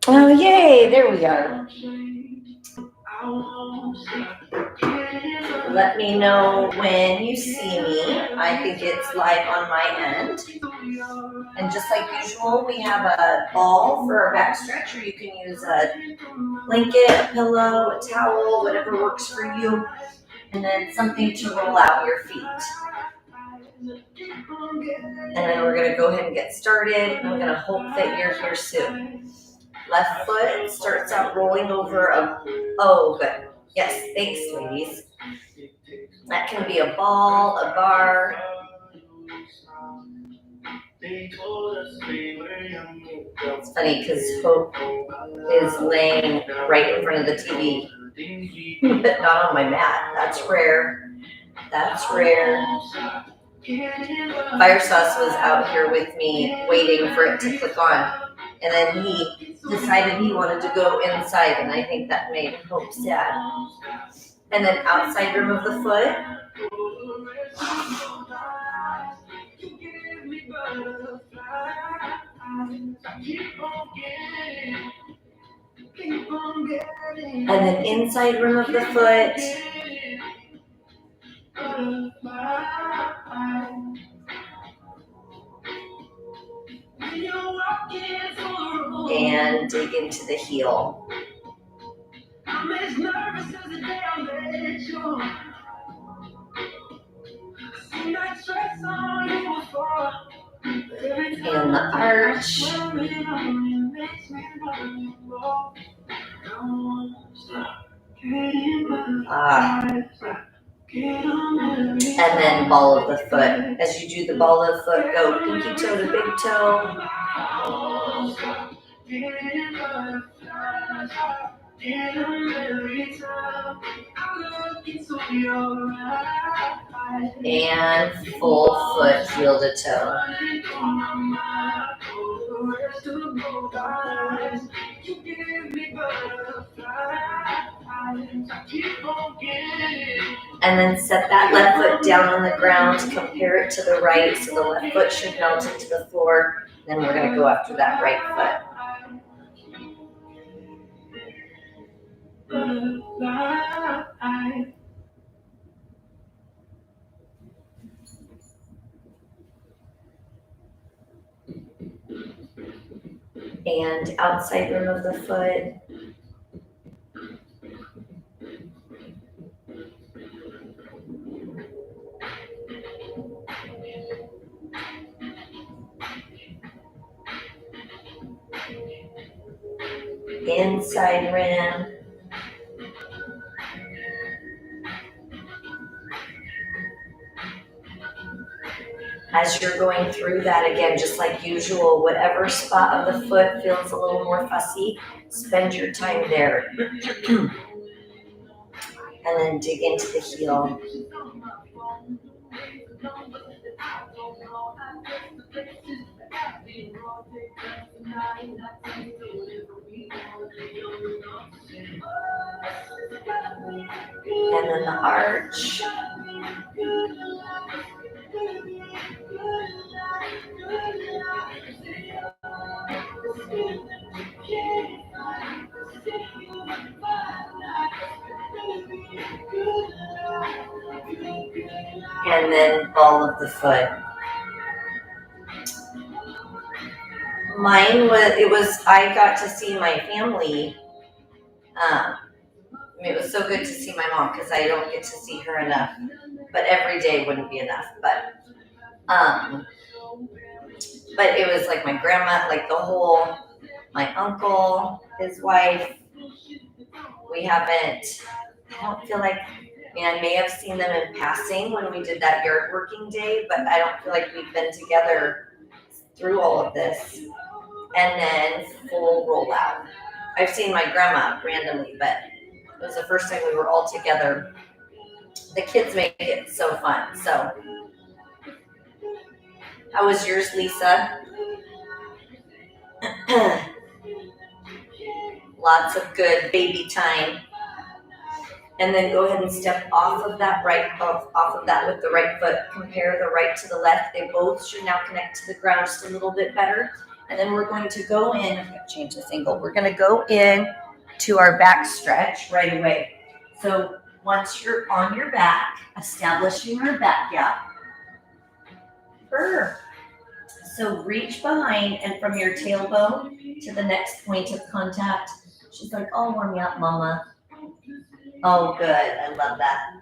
Oh, yay, there we are. Let me know when you see me. I think it's live on my end. And just like usual, we have a ball for our back stretch, or you can use a blanket, a pillow, a towel, whatever works for you. And then something to roll out your feet. And then we're going to go ahead and get started. I'm going to hope that you're here soon. Left foot starts out rolling over oh, good. Yes, thanks, ladies. That can be a ball, a bar. It's funny because Hope is laying right in front of the TV, but not on my mat. That's rare. That's rare. Fire Sauce was out here with me waiting for it to click on, and then he decided he wanted to go inside, and I think that made Hope sad. And then outside rim of the foot. And then inside rim of the foot. And dig into the heel. And the arch. And then ball of the foot. As you do the ball of the foot, go pinky toe to big toe. And full foot heel to toe. And then set that left foot down on the ground, compare it to the right, so the left foot should melt into the floor. Then we're going to go after that right foot. And outside rim of the foot. Inside rim. As you're going through that, again, just like usual, whatever spot of the foot feels a little more fussy, spend your time there. And then dig into the heel. And then the arch. And then ball of the foot. I got to see my family. It was so good to see my mom because I don't get to see her enough. But every day wouldn't be enough. But it was like my grandma, like my uncle, his wife. I don't feel like, I may have seen them in passing when we did that yard working day, but I don't feel like we've been together through all of this. And then full rollout. I've seen my grandma randomly, but it was the first time we were all together. The kids make it so fun. So, how was yours, Lisa? Lots of good baby time. And then go ahead and step off of that with the right foot. Compare the right to the left. They both should now connect to the ground just a little bit better. And then we're going to go in, I'm going to change this angle. We're going to go in to our back stretch right away. So once you're on your back, establishing our back gap. So reach behind and from your tailbone to the next point of contact. She's like, "Oh, warm me up, mama." Oh, good. I love that.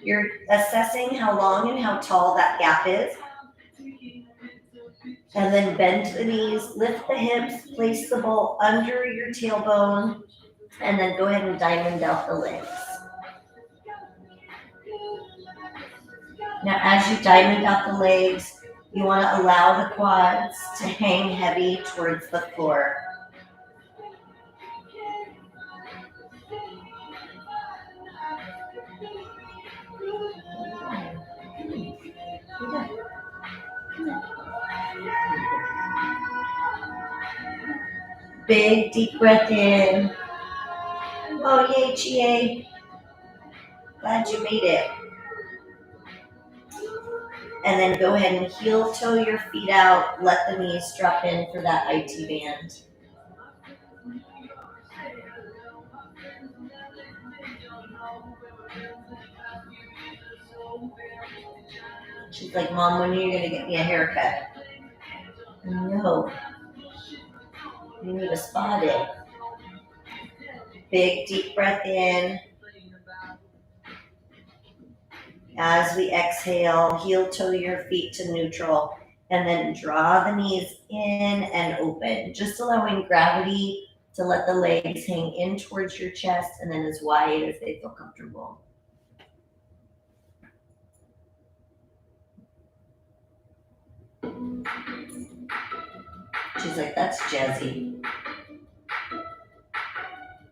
You're assessing how long and how tall that gap is. And then bend the knees, lift the hips, place the ball under your tailbone, and then go ahead and diamond out the legs. Now, as you diamond out the legs, you want to allow the quads to hang heavy towards the floor. Big deep breath in. Oh, yay, Chie. Glad you made it. And then go ahead and heel toe your feet out. Let the knees drop in for that IT band. She's like, "Mom, when are you going to get me a haircut?" No. You need to spot it. Big deep breath in. As we exhale, heel toe your feet to neutral. And then draw the knees in and open. Just allowing gravity to let the legs hang in towards your chest and then as wide as they feel comfortable. She's like, "That's jazzy."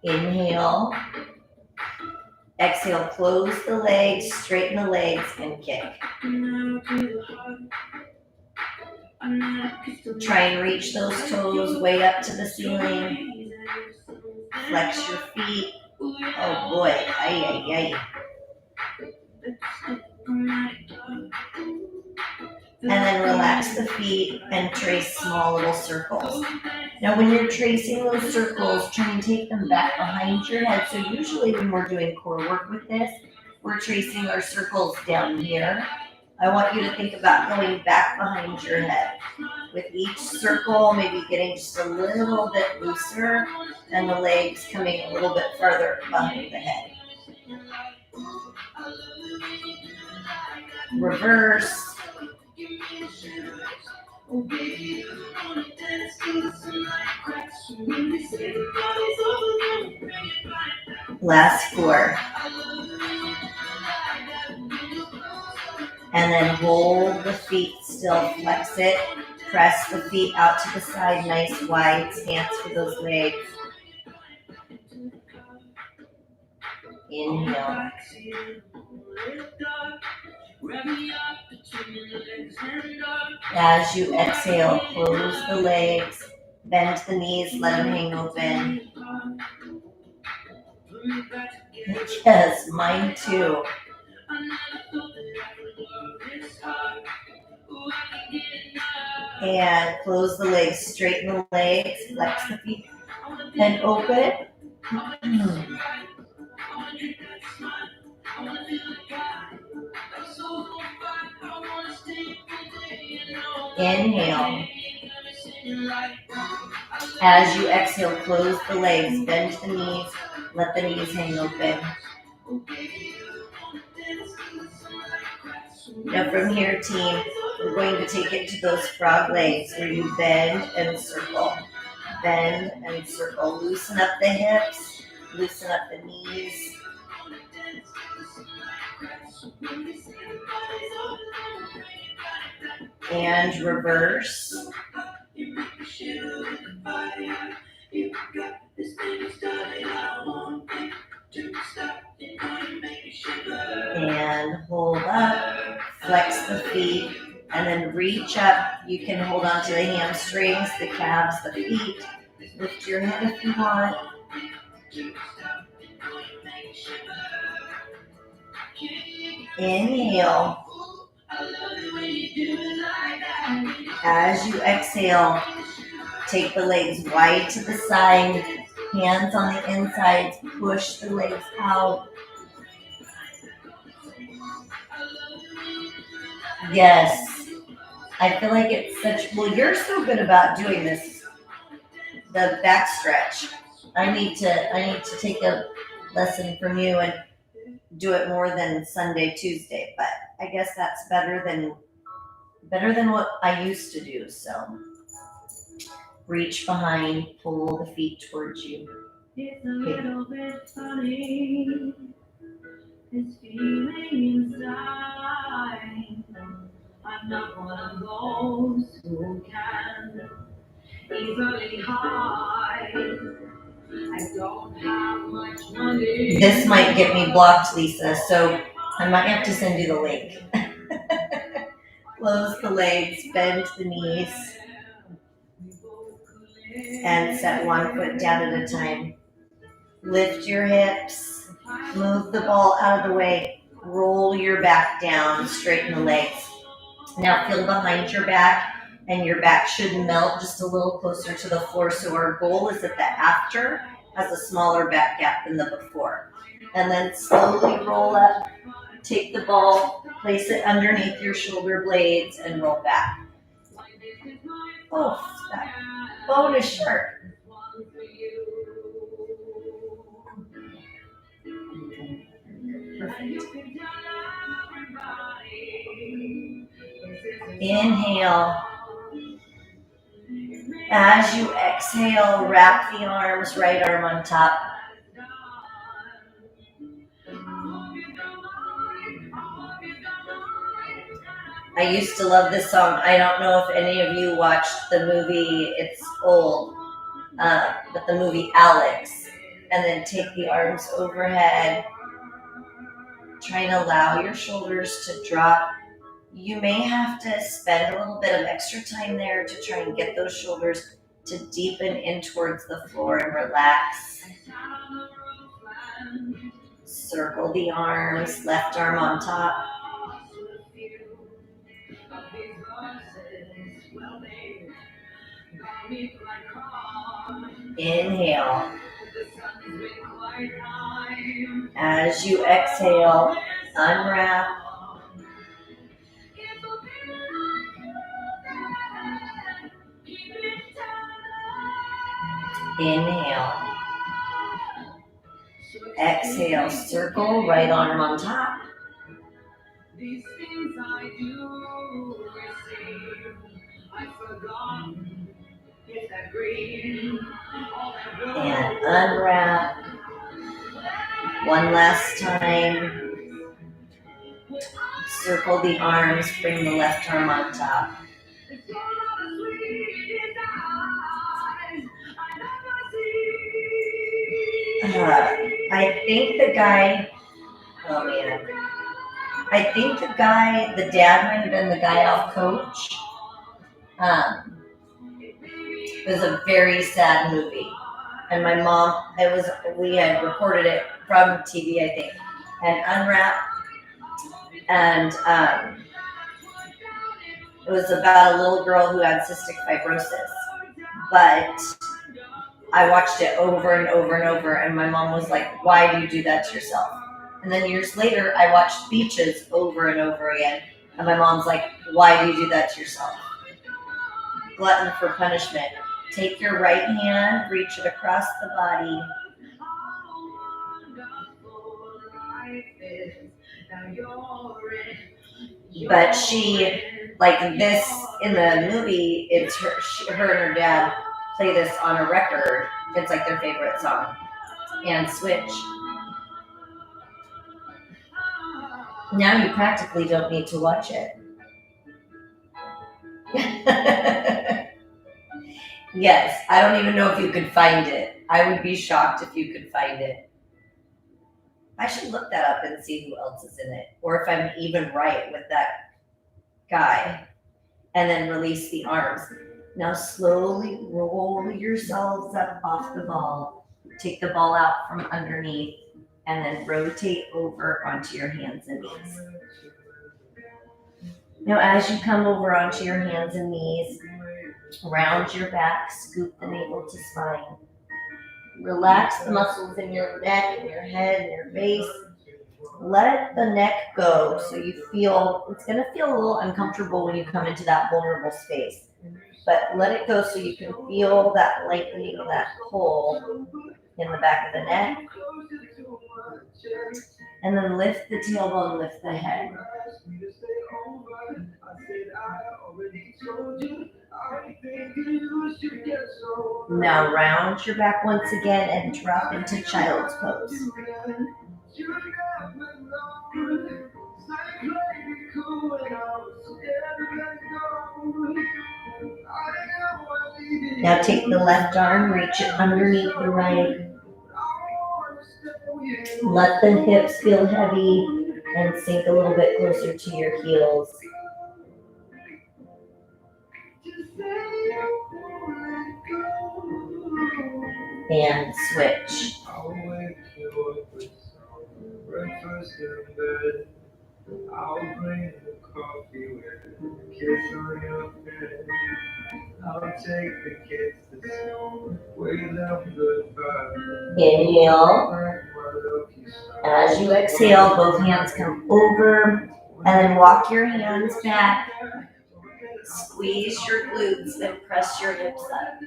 Inhale. Exhale, close the legs, straighten the legs, and kick. Try and reach those toes way up to the ceiling. Flex your feet. Oh boy, ay, ay, ay. And then relax the feet and trace small little circles. Now when you're tracing those circles, try and take them back behind your head. So usually when we're doing core work with this, we're tracing our circles down here. I want you to think about going back behind your head. With each circle, maybe getting just a little bit looser and the legs coming a little bit farther behind the head. Reverse. Last 4. And then hold the feet still, flex it, press the feet out to the side, nice wide stance for those legs. Inhale. As you exhale, close the legs, bend the knees, let them hang open. Yes, mine too. And close the legs, straighten the legs, flex the feet, and open. Inhale. As you exhale, close the legs, bend the knees, let the knees hang open. Now from here, team, we're going to take it to those frog legs where you bend and circle. Bend and circle. Loosen up the hips, loosen up the knees. And reverse. And hold up, flex the feet, and then reach up. You can hold on to the hamstrings, the calves, the feet. Lift your head if you want. Inhale. As you exhale, Take the legs wide to the side, hands on the insides, push the legs out. Yes. I feel like it's such, well, you're so good about doing this, the back stretch. I need to take a lesson from you and do it more than Sunday, Tuesday, but I guess that's better than what I used to do. So reach behind, pull the feet towards you. It's a little bit funny, this feeling inside. I'm not one of those who can easily hide. I don't have much money. This might get me blocked, Lisa, so I might have to send you the link. Close the legs, bend the knees, and set one foot down at a time. Lift your hips, move the ball out of the way, roll your back down, straighten the legs. Now feel behind your back, and your back should melt just a little closer to the floor. So our goal is that the after has a smaller back gap than the before. And then slowly roll up, take the ball, place it underneath your shoulder blades, and roll back. Oh, that bone is sharp. Perfect. Inhale. As you exhale, wrap the arms, right arm on top. I used to love this song. I don't know if any of you watched the movie, it's old, but the movie Alex. And then take the arms overhead. Try and allow your shoulders to drop. You may have to spend a little bit of extra time there to try and get those shoulders to deepen in towards the floor and relax. Circle the arms, left arm on top. Inhale. As you exhale, unwrap. Inhale. Exhale, circle, right arm on top. These things I do receive, I've forgotten if that green, and unwrap. One last time. Circle the arms, bring the left arm on top. I think the guy, oh man. I think the dad might have been the guy off Coach. It was a very sad movie. And my mom, we had recorded it from TV, I think, and unwrapped. And it was about a little girl who had cystic fibrosis. But I watched it over and over and over, and my mom was like, why do you do that to yourself? And then years later, I watched Beaches over and over again, and my mom's like, why do you do that to yourself? Glutton for punishment. Take your right hand, reach it across the body. But she, like this, in the movie, it's her and her dad play this on a record. It's like their favorite song. And switch. Now you practically don't need to watch it. Yes, I don't even know if you could find it. I would be shocked if you could find it. I should look that up and see who else is in it, or if I'm even right with that guy. And then release the arms. Now slowly roll yourselves up off the ball. Take the ball out from underneath, and then rotate over onto your hands and knees. Now as you come over onto your hands and knees, Round your back, scoop the navel to spine. Relax the muscles in your neck, and your head, and your face. Let the neck go so you feel, it's going to feel a little uncomfortable when you come into that vulnerable space. But let it go so you can feel that lightening, that pull in the back of the neck. And then lift the tailbone, lift the head. Now round your back once again and drop into child's pose. Now take the left arm, reach it underneath the right. Let the hips feel heavy and sink a little bit closer to your heels. And switch. I'll bring the coffee with a kiss on your face. I'll take the kids to school, wave them goodbye. Inhale. As you exhale, both hands come over, and then walk your hands back. Squeeze your glutes, then press your hips up.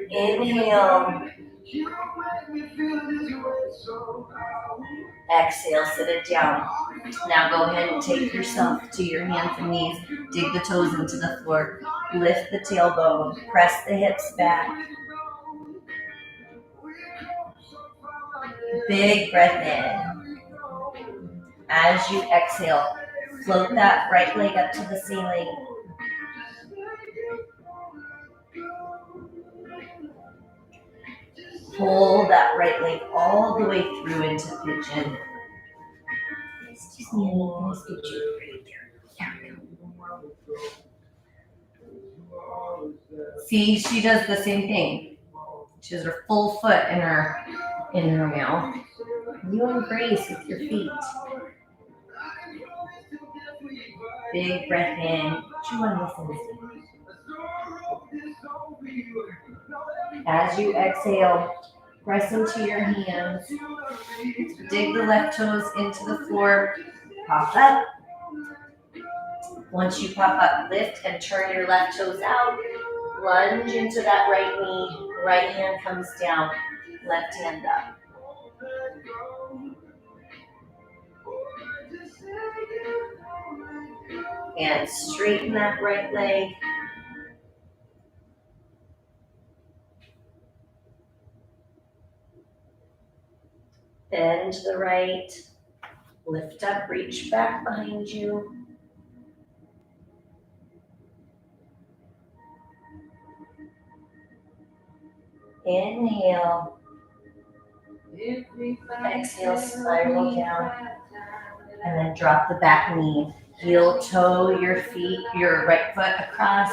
Inhale. Exhale, sit it down. Now go ahead and take yourself to your hands and knees. Dig the toes into the floor. Lift the tailbone. Press the hips back. Big breath in. As you exhale, float that right leg up to the ceiling. Pull that right leg all the way through into pigeon. Excuse me, can I speak to you right there? See, she does the same thing. She has her full foot in her mouth. You embrace with your feet. Big breath in. Chew on this. As you exhale, press into your hands. Dig the left toes into the floor. Pop up. Once you pop up, lift and turn your left toes out. Lunge into that right knee. Right hand comes down. Left hand up. And straighten that right leg. Bend to the right. Lift up, reach back behind you. Inhale. Exhale, spiral down. And then drop the back knee. Heel toe your feet, your right foot across.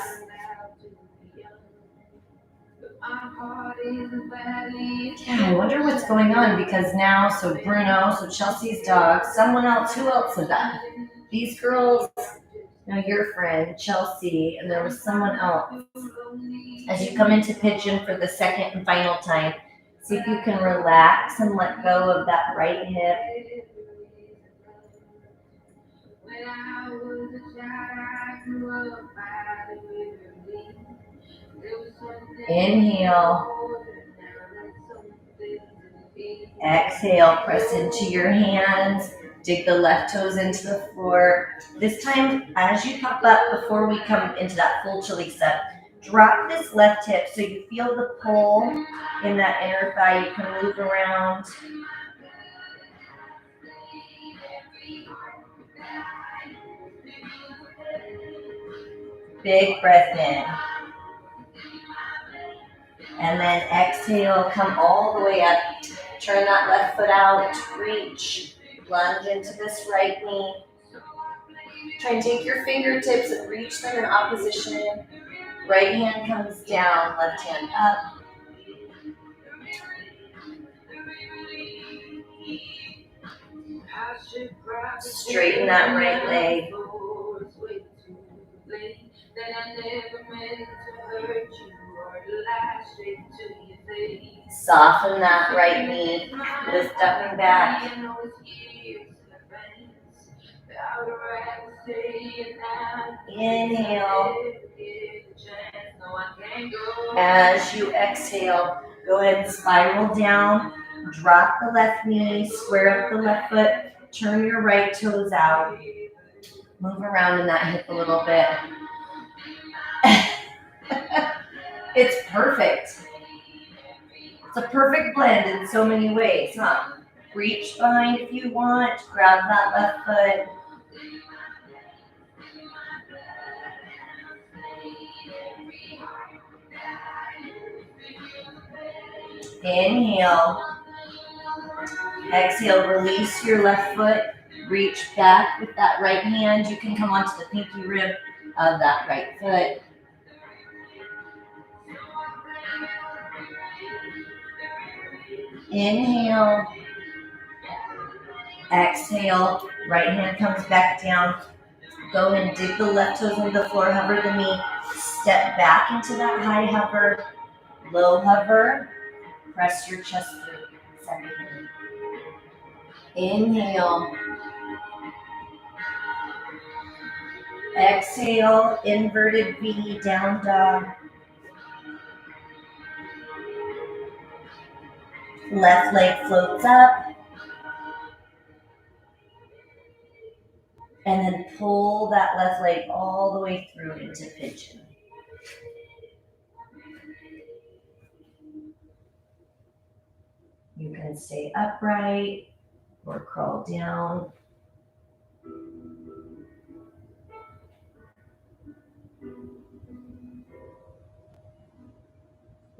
Yeah, I wonder what's going on because now, so Bruno, so Chelsea's dog, someone else, who else said that? These girls, your friend, Chelsea, and there was someone else. As you come into pigeon for the second and final time, see if you can relax and let go of that right hip. Inhale. Exhale, press into your hands. Dig the left toes into the floor. This time, as you pop up, before we come into that full chili step, drop this left hip so you feel the pull in that inner thigh. You can move around. Big breath in. And then exhale, come all the way up. Turn that left foot out, reach. Lunge into this right knee. Try and take your fingertips and reach them in opposition. Right hand comes down, left hand up. Straighten that right leg. Soften that right knee. Lift up and back. Inhale. As you exhale, go ahead and spiral down. Drop the left knee, square up the left foot, turn your right toes out. Move around in that hip a little bit. It's perfect. It's a perfect blend in so many ways, huh? Reach behind if you want, grab that left foot. Inhale. Exhale, release your left foot. Reach back with that right hand. You can come onto the pinky rib of that right foot. Inhale. Exhale. Right hand comes back down. Go ahead and dig the left toes into the floor. Hover the knee. Step back into that high hover. Low hover. Press your chest through. Second. Inhale. Exhale, inverted V, down dog. Left leg floats up. And then pull that left leg all the way through into pigeon. You can stay upright or crawl down.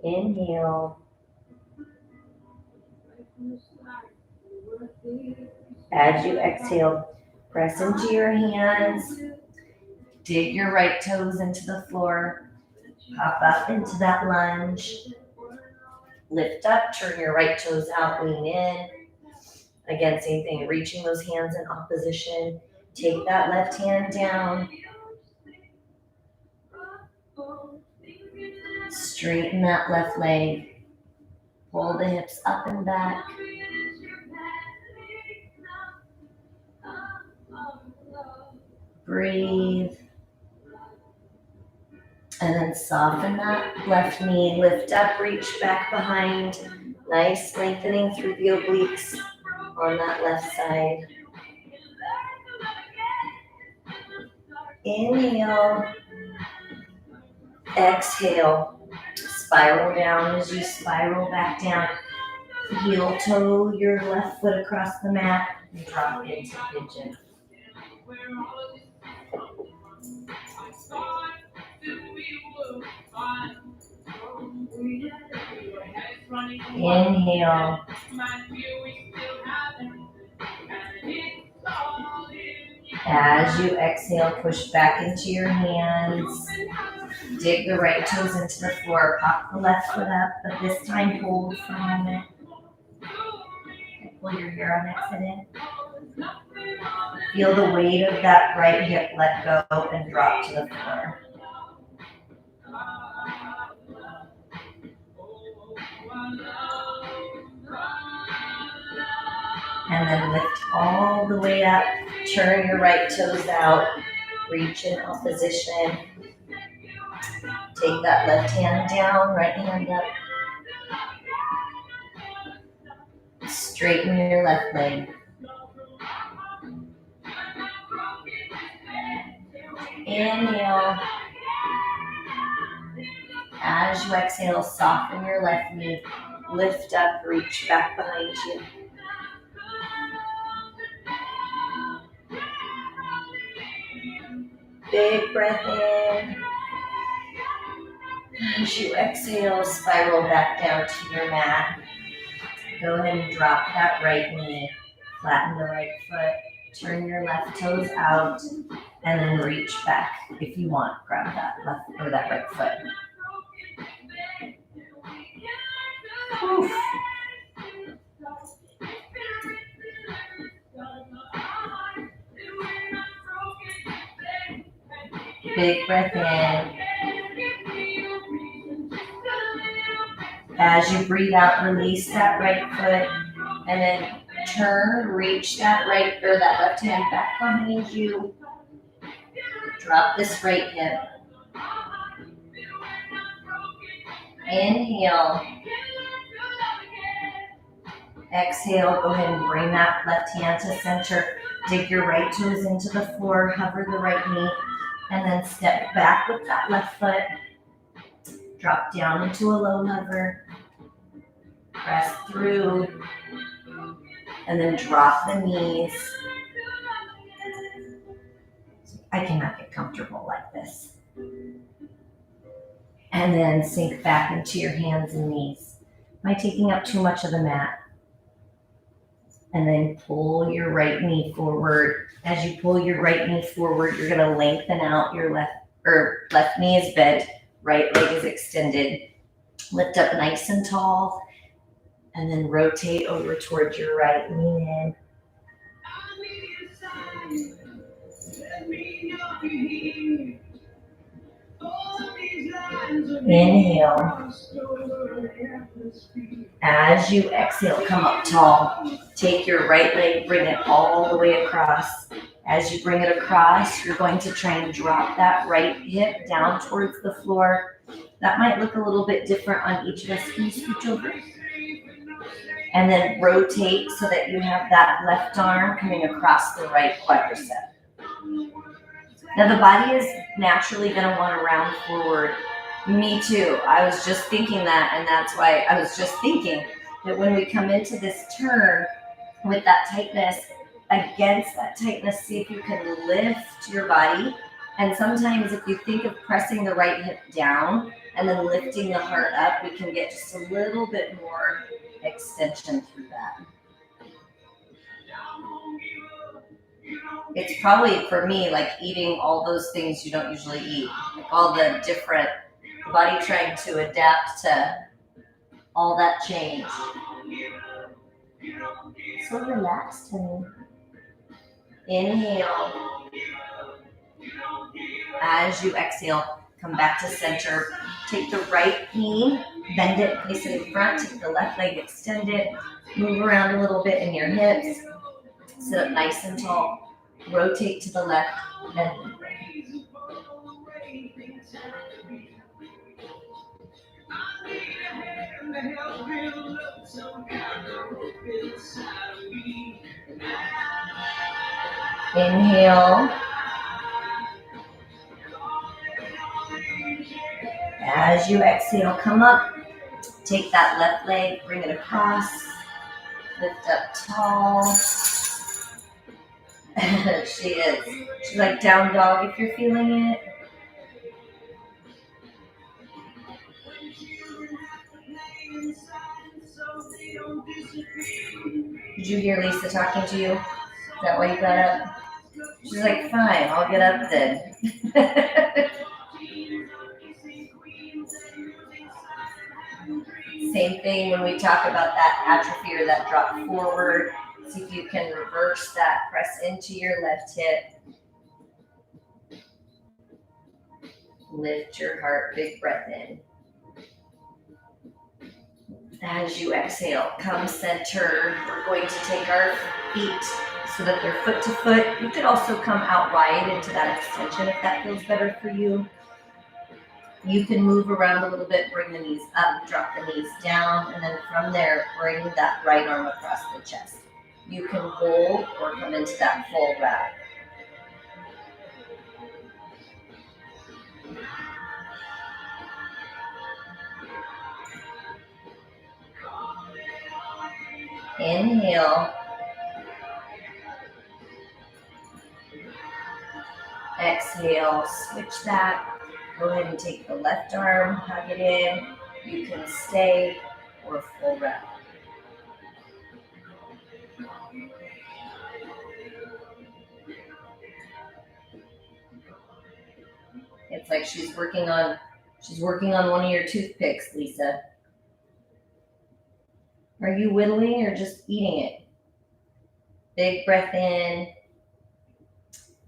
Inhale. As you exhale, press into your hands. Dig your right toes into the floor. Pop up into that lunge. Lift up, turn your right toes out, lean in. Again, same thing, reaching those hands in opposition. Take that left hand down. Straighten that left leg. Pull the hips up and back. Breathe. And then soften that left knee. Lift up, reach back behind. Nice lengthening through the obliques on that left side. Inhale. Exhale. Spiral down. As you spiral back down, heel toe your left foot across the mat and drop into pigeon. Inhale. As you exhale, push back into your hands. Dig the right toes into the floor. Pop the left foot up, but this time hold for a moment. Pull your hair on exit in. Feel the weight of that right hip let go and drop to the floor. And then lift all the way up. Turn your right toes out. Reach in opposition. Take that left hand down, right hand up. Straighten your left leg. Inhale. As you exhale, soften your left knee. Lift up, reach back behind you. Big breath in. As you exhale, spiral back down to your mat. Go ahead and drop that right knee. Flatten the right foot. Turn your left toes out. And then reach back if you want. Grab that left or that right foot. Oof. Big breath in. As you breathe out, release that right foot and then turn, reach that right or that left hand back behind you. Drop this right hip. Inhale. Exhale, go ahead and bring that left hand to center. Dig your right toes into the floor, hover the right knee, and then step back with that left foot. Drop down into a low hover. Press through, and then drop the knees. I cannot get comfortable like this. And then sink back into your hands and knees. Am I taking up too much of the mat? And then pull your right knee forward. As you pull your right knee forward, you're gonna lengthen out your left knee is bent, right leg is extended. Lift up nice and tall, and then rotate over towards your right, lean in. Inhale. As you exhale, come up tall. Take your right leg, bring it all the way across. As you bring it across, you're going to try and drop that right hip down towards the floor. That might look a little bit different on each of us. Can you scooch over? And then rotate so that you have that left arm coming across the right quadricep. Now the body is naturally going to want to round forward. Me too. I was just thinking that, and that's why I was just thinking that when we come into this turn with that tightness, against that tightness, see if you can lift your body. And sometimes if you think of pressing the right hip down and then lifting the heart up, we can get just a little bit more extension through that. It's probably, for me, like eating all those things you don't usually eat. Like all the different, body trying to adapt to all that change. So relaxed, honey. Inhale. As you exhale, come back to center. Take the right knee, bend it, place it in front. Take the left leg, extend it. Move around a little bit in your hips. Sit up nice and tall. Rotate to the left and inhale. As you exhale, come up. Take that left leg, bring it across. Lift up tall. She is. She's like down dog if you're feeling it. Did you hear Lisa talking to you? Is that why you got up? She's like, fine, I'll get up then. Same thing when we talk about that atrophy or that drop forward. See if you can reverse that. Press into your left hip. Lift your heart, big breath in. As you exhale, come center. We're going to take our feet so that they're foot to foot. You could also come out wide into that extension if that feels better for you. You can move around a little bit, bring the knees up, drop the knees down, and then from there, bring that right arm across the chest. You can hold or come into that full wrap. Inhale. Exhale, switch that. Go ahead and take the left arm, hug it in. You can stay or full wrap. It's like she's working on one of your toothpicks, Lisa. Are you whittling or just eating it? Big breath in.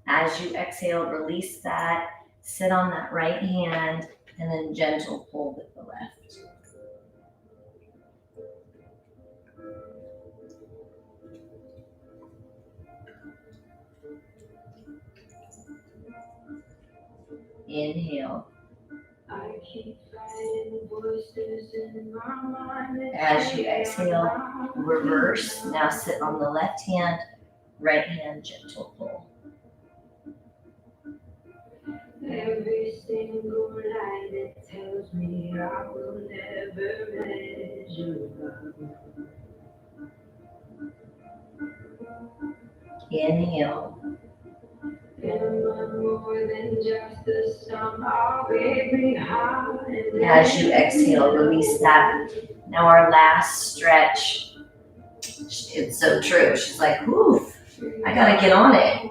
As you exhale, release that. Sit on that right hand and then gentle pull with the left. Inhale. As you exhale, reverse. Now sit on the left hand, right hand, gentle pull. Every single lie that tells me I will never measure love. Inhale. As you exhale, release that. Now our last stretch. It's so true. She's like, oof, I gotta get on it.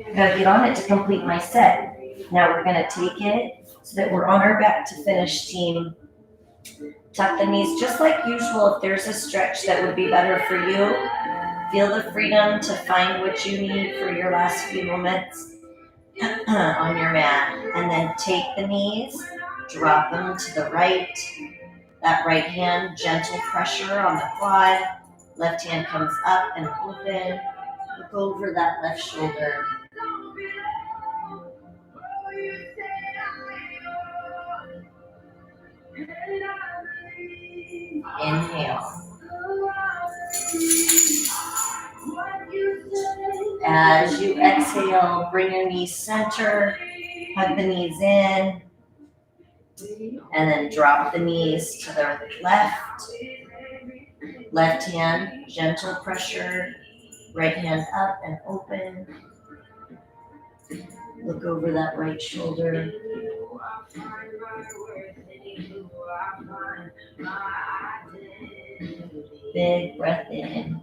I gotta get on it to complete my set. Now we're gonna take it so that we're on our back to finish, team. Tuck the knees just like usual. If there's a stretch that would be better for you, feel the freedom to find what you need for your last few moments on your mat. And then take the knees, drop them to the right. That right hand, gentle pressure on the quad. Left hand comes up and open. Look over that left shoulder. Inhale. As you exhale, bring your knees center, hug the knees in, and then drop the knees to the left. Left hand, gentle pressure, right hand up and open. Look over that right shoulder. Big breath in.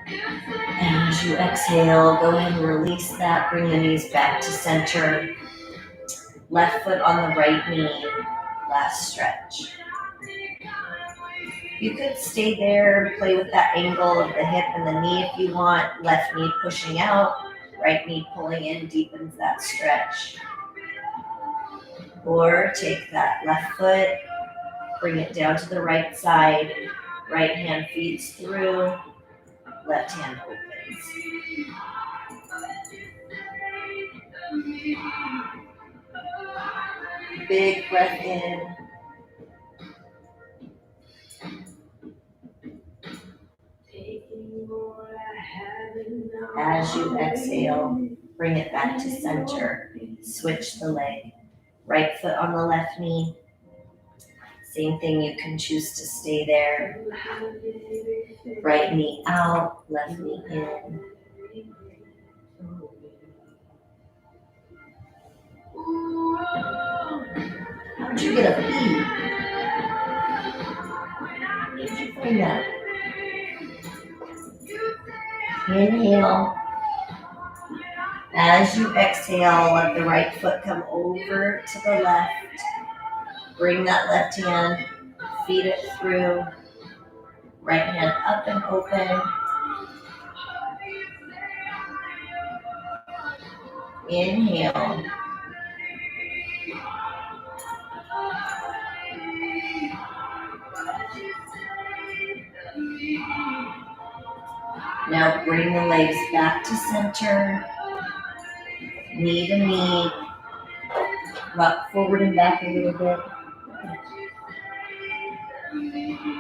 And as you exhale, go ahead and release that. Bring the knees back to center. Left foot on the right knee. Last stretch. You could stay there, play with that angle of the hip and the knee if you want. Left knee pushing out, right knee pulling in, deepens that stretch. Or take that left foot, bring it down to the right side. Right hand feeds through, left hand opens. Big breath in. As you exhale, bring it back to center. Switch the leg. Right foot on the left knee. Same thing, you can choose to stay there. Right knee out, left knee in. How'd you get a P? How did you find that? Inhale. As you exhale, let the right foot come over to the left. Bring that left hand, feed it through. Right hand up and open. Inhale. Now bring the legs back to center. Knee to knee. Rock forward and back a little bit.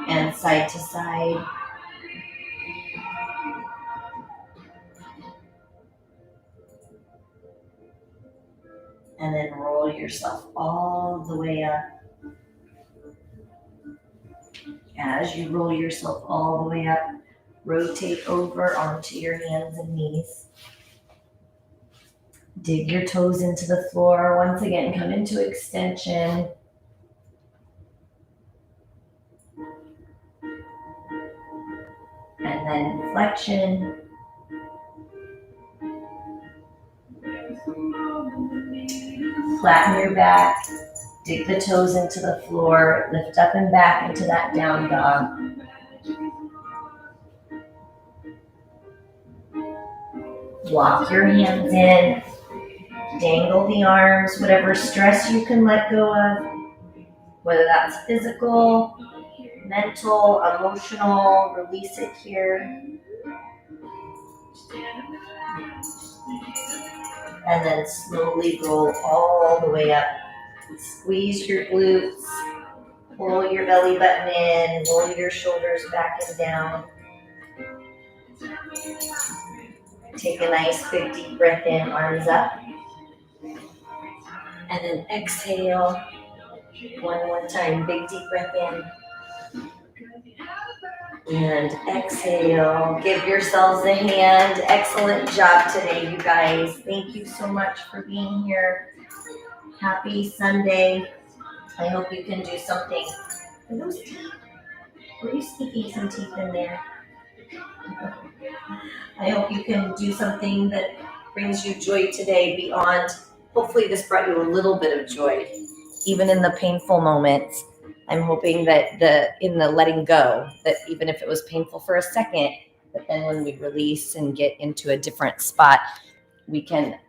And side to side. And then roll yourself all the way up. As you roll yourself all the way up, rotate over onto your hands and knees. Dig your toes into the floor. Once again, come into extension. And then flexion. Flatten your back. Dig the toes into the floor. Lift up and back into that down dog. Walk your hands in, dangle the arms, whatever stress you can let go of, whether that's physical, mental, emotional, release it here. And then slowly roll all the way up. Squeeze your glutes, pull your belly button in, roll your shoulders back and down. Take a nice big deep breath in, arms up. And then exhale. One more time, big deep breath in. And exhale. Give yourselves a hand. Excellent job today, you guys. Thank you so much for being here. Happy Sunday. I hope you can do something. Are those teeth? Were you sneaking some teeth in there? I hope you can do something that brings you joy today beyond. Hopefully this brought you a little bit of joy, even in the painful moments. I'm hoping that in the letting go, that even if it was painful for a second, but then when we release and get into a different spot, we can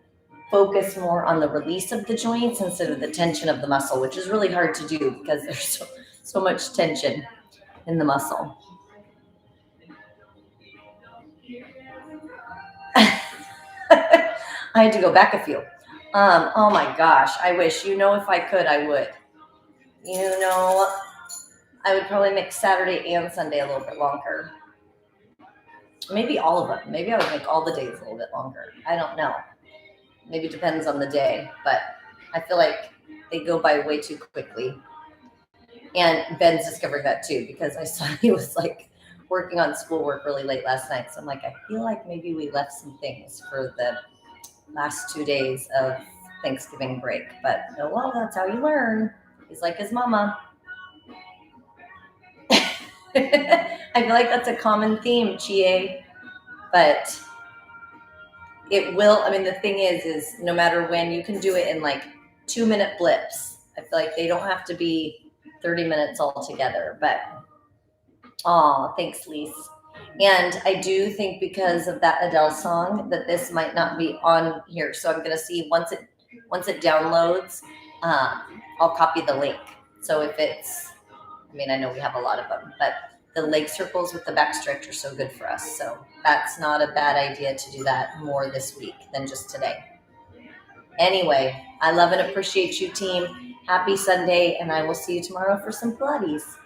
focus more on the release of the joints instead of the tension of the muscle, which is really hard to do because there's so much tension in the muscle. I had to go back a few. Oh my gosh, I wish, if I could, I would. I would probably make Saturday and Sunday a little bit longer. Maybe all of them. Maybe I would make all the days a little bit longer. I don't know. Maybe it depends on the day, but I feel like they go by way too quickly. And Ben's discovering that too, because I saw he was like working on schoolwork really late last night. So I'm like, I feel like maybe we left some things for the last 2 days of Thanksgiving break. But oh well, that's how you learn. He's like his mama. I feel like that's a common theme, Chie. But it will, the thing is no matter when, you can do it in like 2-minute blips. I feel like they don't have to be 30 minutes all together, but thanks, Lise. And I do think because of that Adele song that this might not be on here. So I'm going to see once it downloads, I'll copy the link. So if it's, I know we have a lot of them, but the leg circles with the back stretch are so good for us. So that's not a bad idea to do that more this week than just today. Anyway, I love and appreciate you, team. Happy Sunday, and I will see you tomorrow for some Pilates.